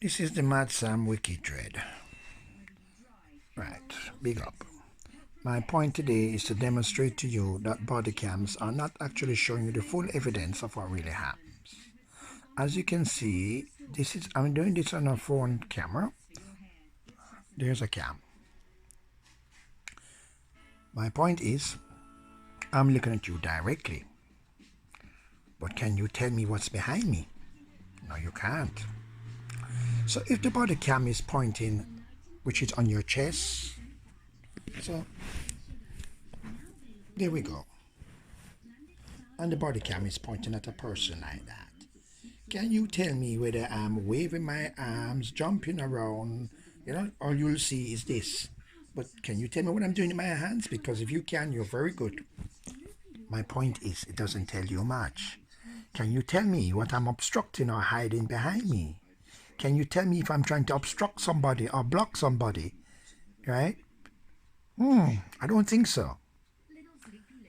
This is the Mad Sam Wiki Thread. Right, big up. My point today is to demonstrate to you that body cams are not actually showing you the full evidence of what really happens. As you can see, I'm doing this on a phone camera. There's a cam. My point is, I'm looking at you directly. But can you tell me what's behind me? No, you can't. So if the body cam is pointing, which is on your chest, so there we go. And the body cam is pointing at a person like that. Can you tell me whether I'm waving my arms, jumping around, all you'll see is this. But can you tell me what I'm doing in my hands? Because if you can, you're very good. My point is, it doesn't tell you much. Can you tell me what I'm obstructing or hiding behind me? Can you tell me if I'm trying to obstruct somebody or block somebody? Right? I don't think so.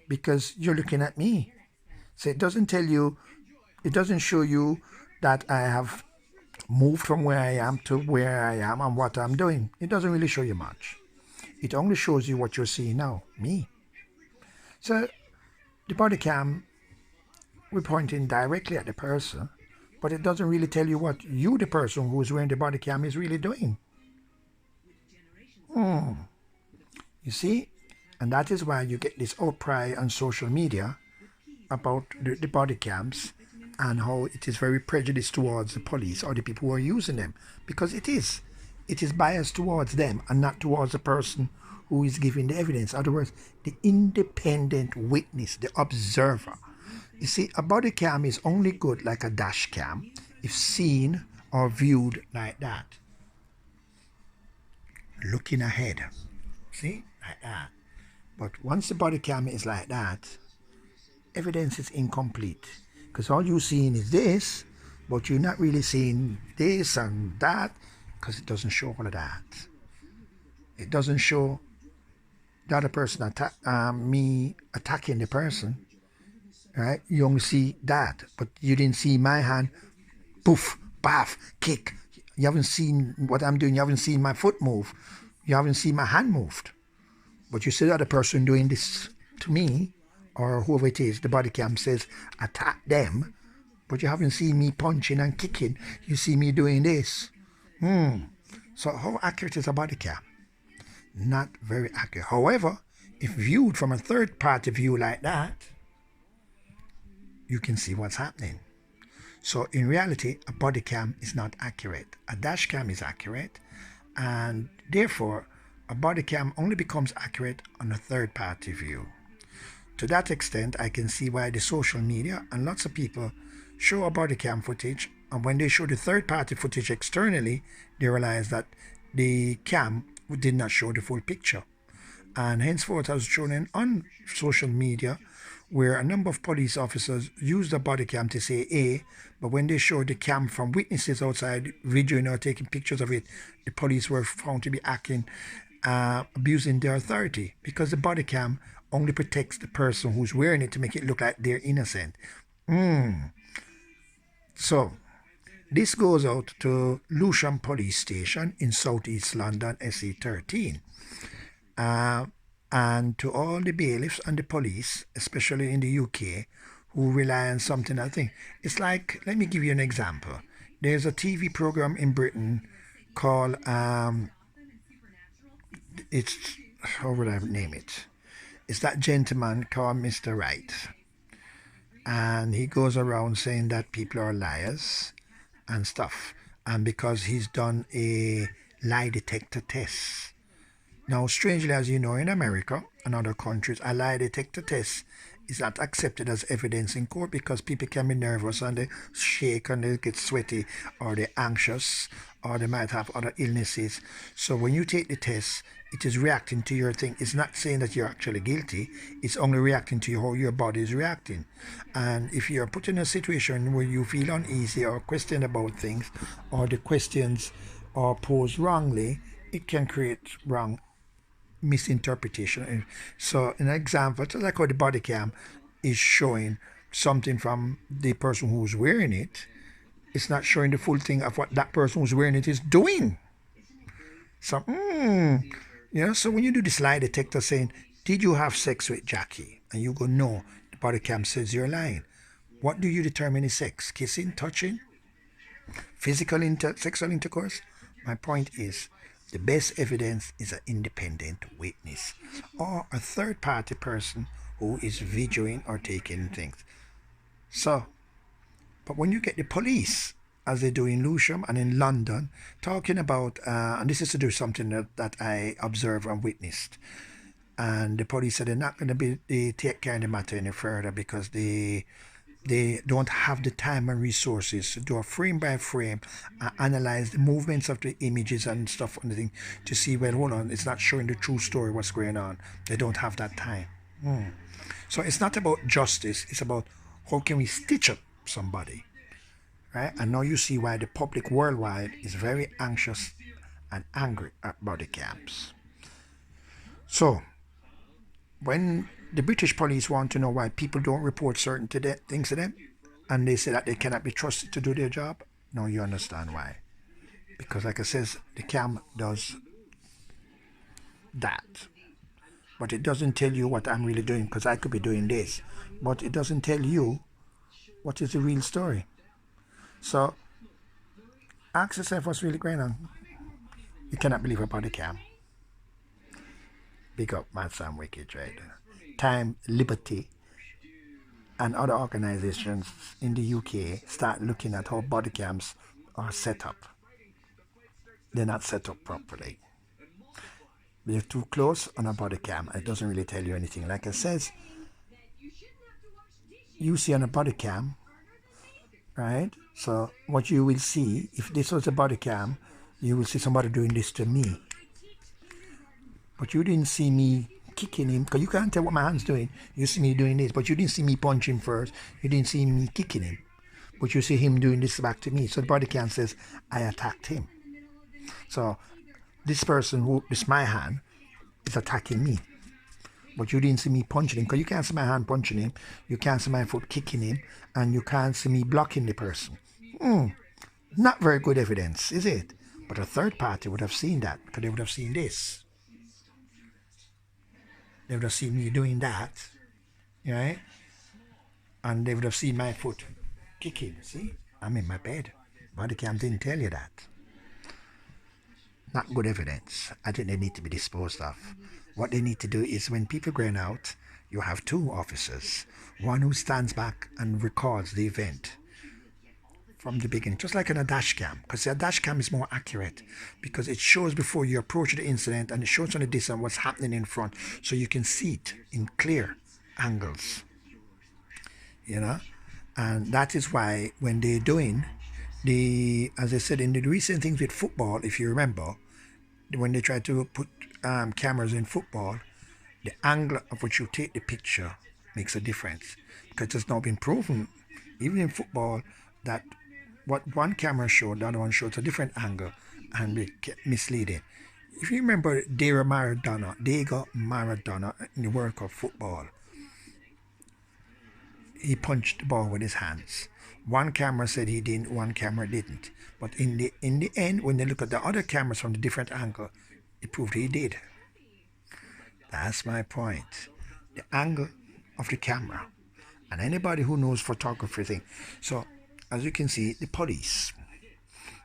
Because you're looking at me. So it doesn't show you that I have moved from where I am to where I am and what I'm doing. It doesn't really show you much. It only shows you what you're seeing now, me. So the body cam, we're pointing directly at the person, but it doesn't really tell you what you, the person who's wearing the body cam, is really doing. You see? And that is why you get this outcry on social media about the body cams and how it is very prejudiced towards the police or the people who are using them. Because it is. It is biased towards them and not towards the person who is giving the evidence. In other words, the independent witness, the observer. You see, a body cam is only good like a dash cam if seen or viewed like that. Looking ahead. See? Like that. But once the body cam is like that, evidence is incomplete. Because all you're seeing is this, but you're not really seeing this and that, because it doesn't show all of that. It doesn't show the other person me attacking the person. Right? You only see that, but you didn't see my hand, poof, baff, kick. You haven't seen what I'm doing. You haven't seen my foot move. You haven't seen my hand moved. But you see the other person doing this to me, or whoever it is, the body cam says, attack them, but you haven't seen me punching and kicking. You see me doing this. So how accurate is a body cam? Not very accurate. However, if viewed from a third party view like that, you can see what's happening. So in reality, a body cam is not accurate. A dash cam is accurate, and therefore a body cam only becomes accurate on a third party view. To that extent, I can see why the social media and lots of people show a body cam footage, and when they show the third party footage externally, they realize that the cam did not show the full picture. And henceforth, I was shown on social media where a number of police officers used the body cam to say A, but when they showed the cam from witnesses outside videoing or taking pictures of it, the police were found to be abusing their authority, because the body cam only protects the person who's wearing it to make it look like they're innocent. So this goes out to Lewisham Police Station in southeast London, SE13. And to all the bailiffs and the police, especially in the UK, who rely on something, I think. It's like, let me give you an example. There's a TV program in Britain called, how would I name it? It's that gentleman called Mr. Right. And he goes around saying that people are liars and stuff. And because he's done a lie detector test. Now, strangely, as you know, in America and other countries, a lie detector test is not accepted as evidence in court because people can be nervous and they shake and they get sweaty, or they're anxious, or they might have other illnesses. So when you take the test, it is reacting to your thing. It's not saying that you're actually guilty. It's only reacting to how your body is reacting. And if you're put in a situation where you feel uneasy or question about things, or the questions are posed wrongly, it can create wrong misinterpretation. So an example, just like how the body cam is showing something from the person who's wearing it, it's not showing the full thing of what that person who's wearing it is doing. So, so when you do this lie detector saying, did you have sex with Jackie? And you go, no, the body cam says you're lying. What do you determine is sex? Kissing, touching, sexual intercourse? My point is, the best evidence is an independent witness or a third party person who is videoing or taking things. So, but when you get the police, as they do in Lewisham and in London, talking about, and this is to do something that I observed and witnessed, and the police said they're not going to they take care of the matter any further because they don't have the time and resources to do a frame by frame and analyze the movements of the images and stuff and the thing to see, well, hold on, it's not showing the true story, what's going on. They don't have that time. So it's not about justice, it's about how can we stitch up somebody, right? And now you see why the public worldwide is very anxious and angry at body cams. So when the British police want to know why people don't report certain things to them, and they say that they cannot be trusted to do their job, now you understand why. Because like I says, the cam does that, but it doesn't tell you what I'm really doing, because I could be doing this, but it doesn't tell you what is the real story. So ask yourself what's really going on. You cannot believe about the cam. Big up Mad Sam Wicked Trader. Time, Liberty, and other organizations in the UK start looking at how body cams are set up. They're not set up properly. They're too close on a body cam. It doesn't really tell you anything. Like I says, you see on a body cam, right? So what you will see, if this was a body cam, you will see somebody doing this to me. But you didn't see me kicking him, because you can't tell what my hand's doing. You see me doing this, but you didn't see me punch him first. You didn't see me kicking him, but you see him doing this back to me. So the body cam says I attacked him. So this person this my hand is attacking me, but you didn't see me punching him, because you can't see my hand punching him, you can't see my foot kicking him, and you can't see me blocking the person. Not very good evidence, is it? But a third party would have seen that, because they would have seen this. They would have seen me doing that, right? And they would have seen my foot kicking. See, I'm in my bed. Body cam didn't tell you that. Not good evidence. I think they need to be disposed of. What they need to do is, when people going out, you have two officers. One who stands back and records the event from the beginning, just like on a dash cam, because a dash cam is more accurate, because it shows before you approach the incident, and it shows on the distance what's happening in front, so you can see it in clear angles, and that is why when they're doing as I said in the recent things with football, if you remember, when they try to put cameras in football, the angle of which you take the picture makes a difference, because it's now been proven, even in football, that what one camera showed, the other one shows a different angle, and it get misleading. If you remember Diego Maradona in the World Cup football, he punched the ball with his hands. One camera said he didn't, one camera didn't. But in the end, when they look at the other cameras from the different angle, it proved he did. That's my point. The angle of the camera. And anybody who knows photography thing. So, as you can see, the police,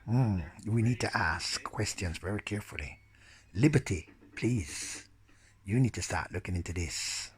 we need to ask questions very carefully. Liberty, please, you need to start looking into this.